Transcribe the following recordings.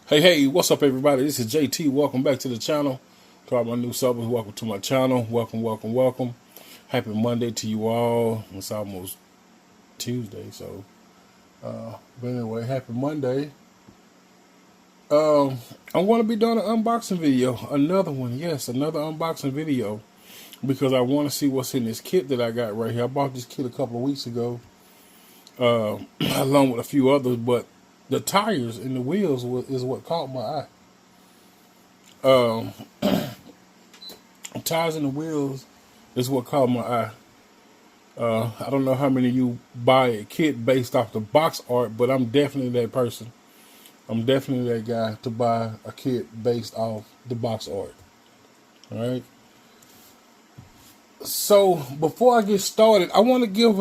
Hey, what's up, everybody? This is JT. Welcome back to the channel. To all my new subbers, welcome to my channel. Welcome. Happy Monday to you all. It's almost Tuesday, so but anyway, happy Monday. I'm going to be doing an unboxing video. Another one, yes, another unboxing video, because I want to see what's in this kit that I got right here. I bought this kit a couple of weeks ago, along with a few others, but the tires and the wheels is what caught my eye. Tires and the wheels is what caught my eye. I don't know how many of you buy a kit based off the box art, but I'm definitely that person. I'm definitely that guy to buy a kit based off the box art. All right. So before I get started, I want to give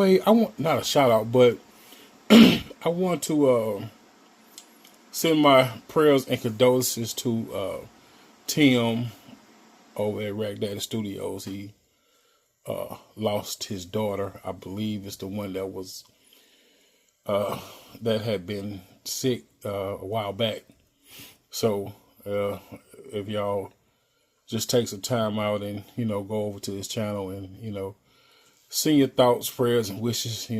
not a shout out, but I want to send my prayers and condolences to Tim over at Rack Daddy Studios. He lost his daughter. I believe it's the one that was that had been sick a while back. So if y'all just take some time out and go over to his channel and send your thoughts, prayers, and wishes to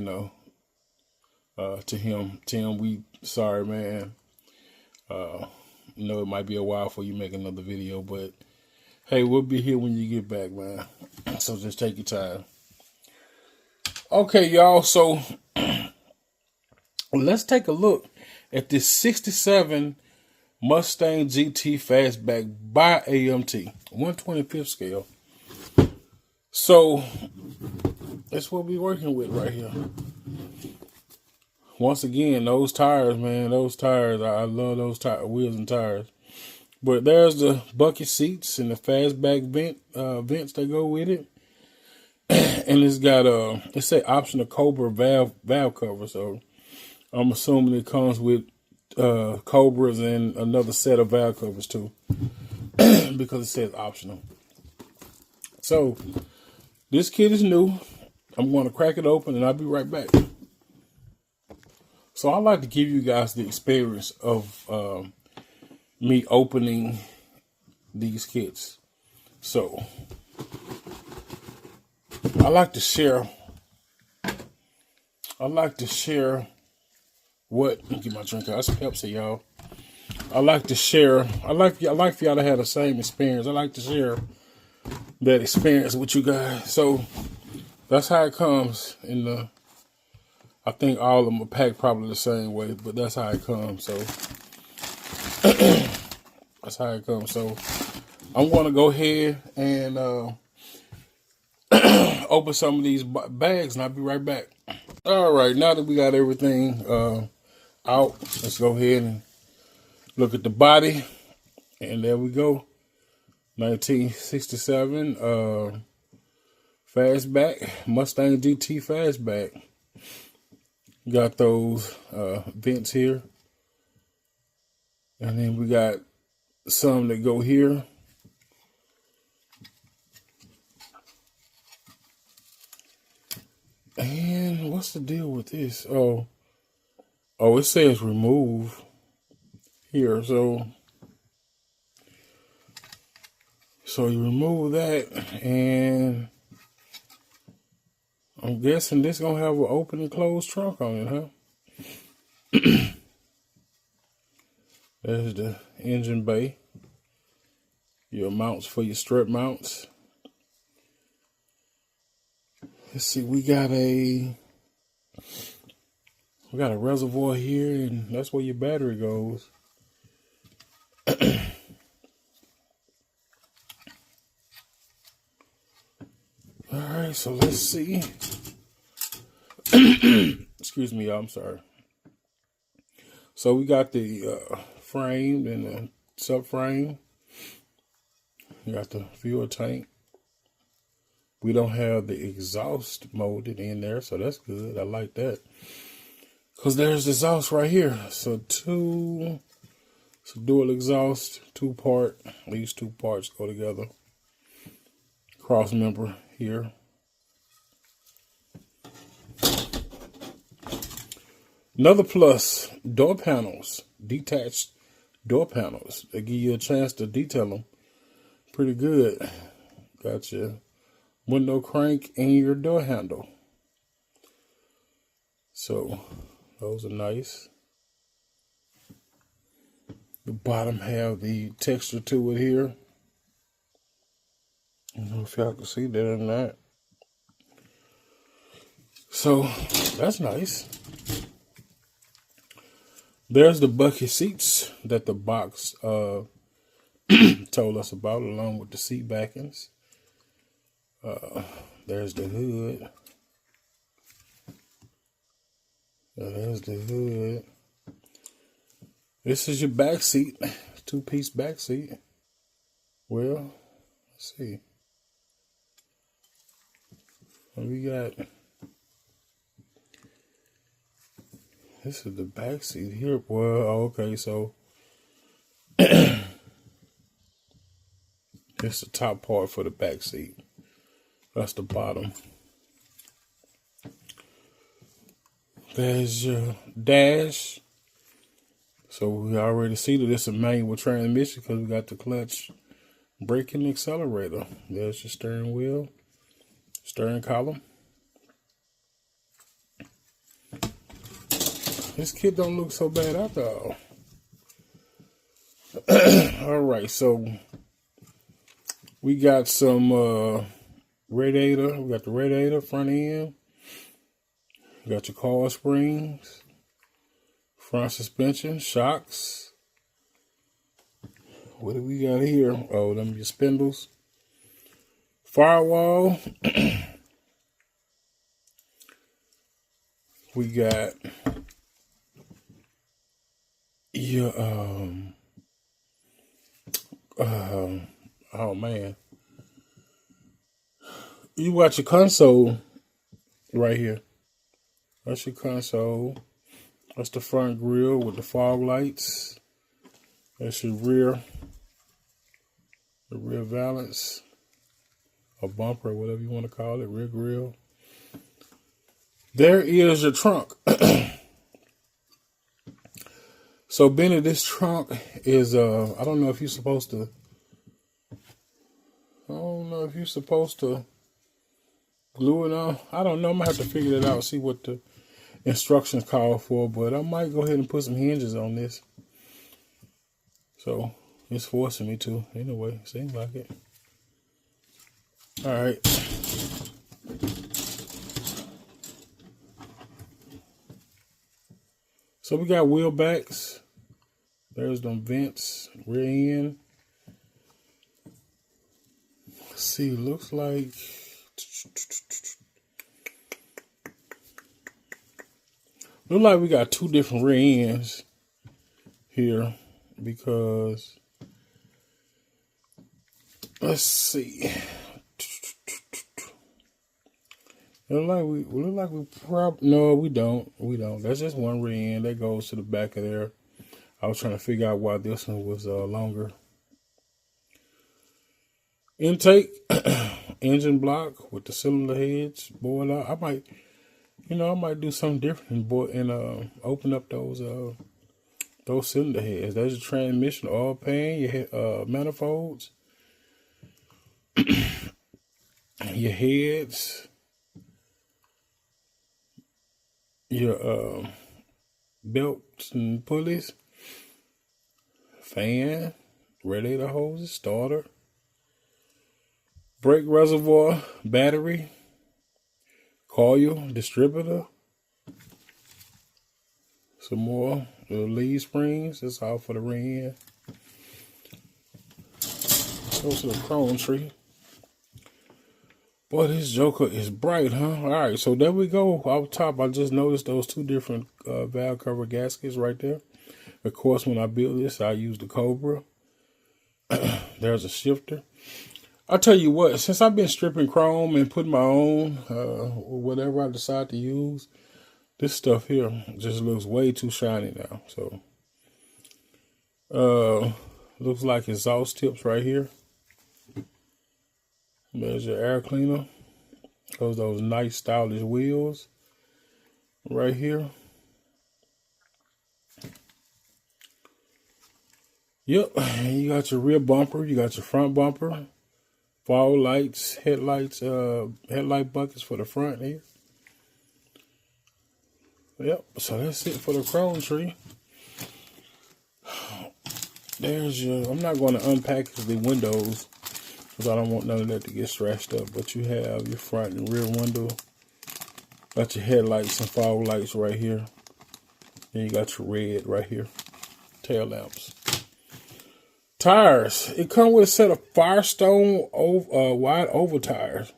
him. Tim, we sorry, man. It might be a while before you make another video, but hey, we'll be here when you get back, man. So just take your time. Okay, y'all. So let's take a look at this 67 Mustang GT Fastback by AMT, 125th scale. So that's what we're working with right here. Once again, those tires, man, those tires, I love those wheels and tires. But there's the bucket seats and the fastback vents that go with it. And it's got it say optional Cobra valve cover. So I'm assuming it comes with Cobras and another set of valve covers too, because it says optional. So this kit is new. I'm going to crack it open and I'll be right back. So I like to give you guys the experience of me opening these kits. So I like to share what, let me get my drink out. That's Pepsi, y'all. I like to share, I like for y'all to have the same experience. I like to share that experience with you guys. So that's how it comes in the, I think all of them are packed probably the same way, but that's how it comes. So that's how it comes. So I'm going to go ahead and open some of these bags, and I'll be right back. All right, now that we got everything out, let's go ahead and look at the body. And there we go. 1967 Fastback, Mustang GT Fastback. Got those vents here. And then we got some that go here. And what's the deal with this? Oh, it says remove here. So you remove that, and I'm guessing this gonna have an open and closed trunk on it, huh? There's the engine bay. Your mounts for your strut mounts. Let's see, we got a reservoir here, and that's where your battery goes. All right, so let's see. Excuse me, y'all, I'm sorry. So we got the frame and the subframe. We got the fuel tank. We don't have the exhaust molded in there, so that's good. I like that. Because there's the exhaust right here. So dual exhaust, two-part. These two parts go together. Cross member here. Another plus, door panels, detached door panels. They give you a chance to detail them pretty good. Got your window crank and your door handle. So those are nice. The bottom have the texture to it here. I don't know if y'all can see that or not. So that's nice. There's the bucket seats that the box told us about, along with the seat backings. There's the hood. There's the hood. This is your back seat, two-piece back seat. Well, let's see. What we got? This is the back seat here. Well, okay, so this is the top part for the back seat. That's the bottom. There's your dash. So we already see that it's a manual transmission because we got the clutch, brake, and accelerator. There's your steering wheel, steering column. This kit don't look so bad after all. All right, so we got some radiator. We got the radiator front end. You got your coil springs, front suspension, shocks. What do we got here? Oh, them your spindles. Firewall. We got your oh man. You got your console right here. That's your console. That's the front grille with the fog lights. That's your rear, the rear valance, or bumper, whatever you want to call it, rear grille. There is your trunk. So Benny, this trunk is I don't know if you're supposed to glue it on. I don't know. I'm gonna have to figure that out, see what the instructions call for, but I might go ahead and put some hinges on this. So it's forcing me to. Anyway, seems like it. All right. So we got wheel backs. There's them vents, rear end. Let's see, looks like we got two different rear ends here because let's see. No, we don't. That's just one rear end that goes to the back of there. I was trying to figure out why this one was longer. Intake, engine block with the cylinder heads bored out. I might do something different and open up those cylinder heads. There's a transmission, oil pan, your manifolds, your heads, your belts and pulleys, fan, radiator hoses, starter, brake reservoir, battery, coil, distributor, some more lead springs. That's all for the rear end. Go to the chrome tree. Boy, this joker is bright, huh? All right, so there we go. Off top, I just noticed those two different valve cover gaskets right there. Of course, when I built this, I used the Cobra. There's a shifter. I'll tell you what, since I've been stripping chrome and putting my own, whatever I decide to use, this stuff here just looks way too shiny now. So, looks like exhaust tips right here. There's your air cleaner. Those nice stylish wheels right here. Yep, you got your rear bumper, you got your front bumper, fog lights, headlights, headlight buckets for the front here. Yep, so that's it for the chrome tree. There's your, I'm not going to unpack the windows because I don't want none of that to get scratched up, but you have your front and rear window. Got your headlights and fog lights right here. Then you got your red right here. Tail lamps. Tires. It comes with a set of Firestone wide oval tires.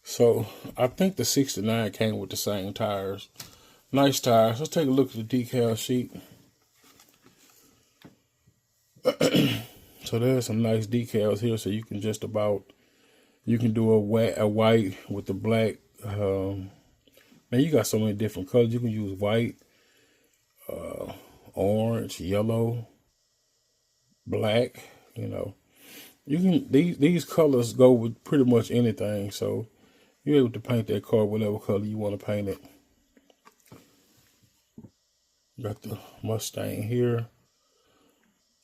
So I think the 69 came with the same tires. Nice tires. Let's take a look at the decal sheet. So there's some nice decals here. So you can just about, you can do a white with the black. Man, you got so many different colors. You can use white, orange, yellow, black. You know, you can these colors go with pretty much anything. So you're able to paint that car whatever color you want to paint it. Got the Mustang here.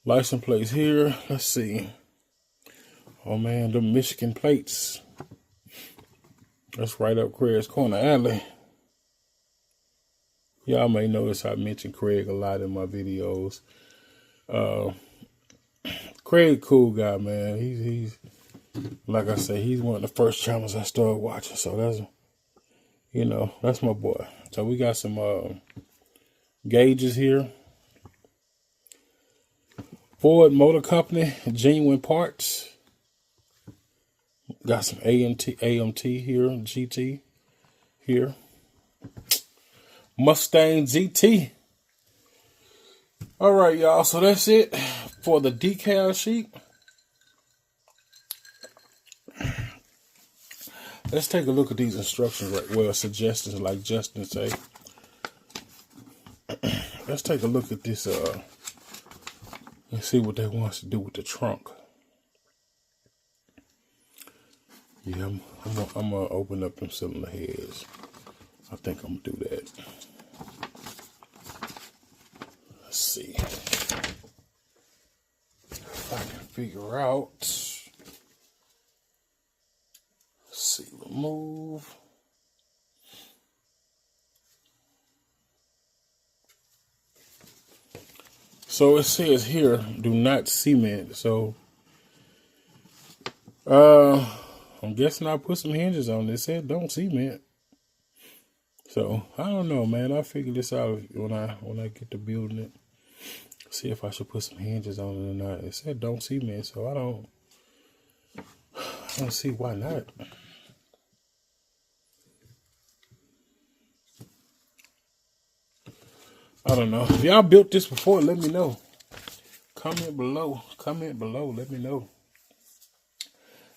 License plates here. Let's see. Oh man, the Michigan plates. That's right up Craig's Corner Alley. Y'all may notice I mention Craig a lot in my videos. Craig, cool guy, man. He's like I say, he's one of the first channels I started watching. So that's, you know, that's my boy. So we got some gauges here. Ford Motor Company, genuine parts. Got some AMT here, GT here. Mustang GT. All right, y'all. So that's it for the decal sheet. Let's take a look at these instructions right. Well, suggestions like Justin say. Let's take a look at this and see what they want us to do with the trunk. Yeah, I'm gonna open up them cylinder heads. I think I'm gonna do that. Let's see if I can figure out. Let's see, remove. So it says here, do not cement. So, I'm guessing I put some hinges on it. It said don't cement. So I don't know, man. I'll figure this out when I get to building it. See if I should put some hinges on it or not. It said don't cement, so I don't see why not. I don't know. If y'all built this before, let me know. Comment below. Comment below. Let me know.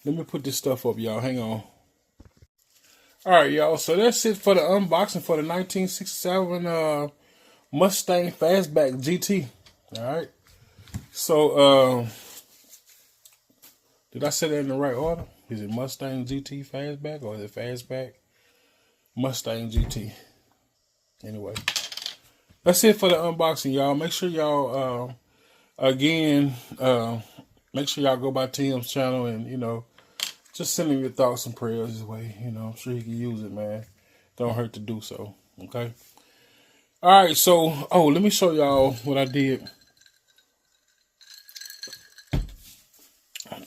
Let me put this stuff up, y'all. Hang on. All right, y'all. So that's it for the unboxing for the 1967 Mustang Fastback GT. All right. So, did I say that in the right order? Is it Mustang GT Fastback or is it Fastback Mustang GT? Anyway, that's it for the unboxing, y'all. Make sure y'all, again, make sure y'all go by Tim's channel and, you know, just send him your thoughts and prayers his way. You know, I'm sure he can use it, man. Don't hurt to do so, okay? All right, so, let me show y'all what I did.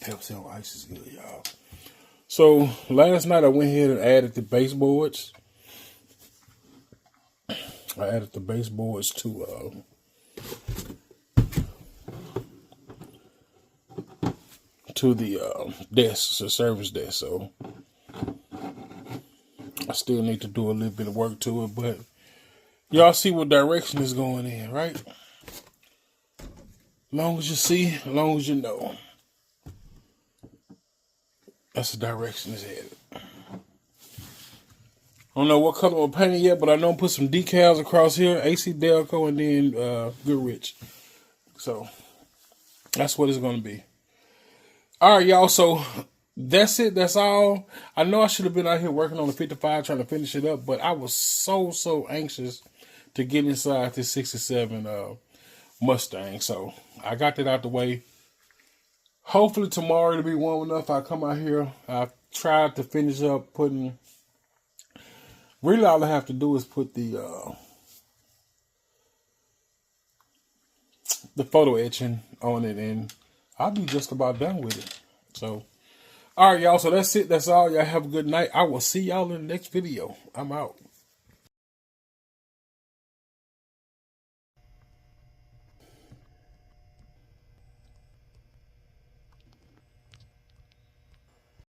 Pepsi on ice is good, y'all. So, last night I went ahead and added the baseboards. I added the baseboards to the desk, the service desk. So I still need to do a little bit of work to it, but y'all see what direction is going in, right? As long as you see, as long as you know, that's the direction it's headed. I don't know what color I'm painting yet, but I know I'm put some decals across here, AC Delco, and then Goodrich. So that's what it's going to be. All right, y'all. So that's it. That's all. I know I should have been out here working on the 55 trying to finish it up, but I was so anxious to get inside this 67 Mustang. So I got that out the way. Hopefully tomorrow it'll be warm enough. I come out here. I tried to finish up putting. Really, all I have to do is put the photo etching on it, and I'll be just about done with it. So, all right, y'all. So that's it. That's all. Y'all have a good night. I will see y'all in the next video. I'm out.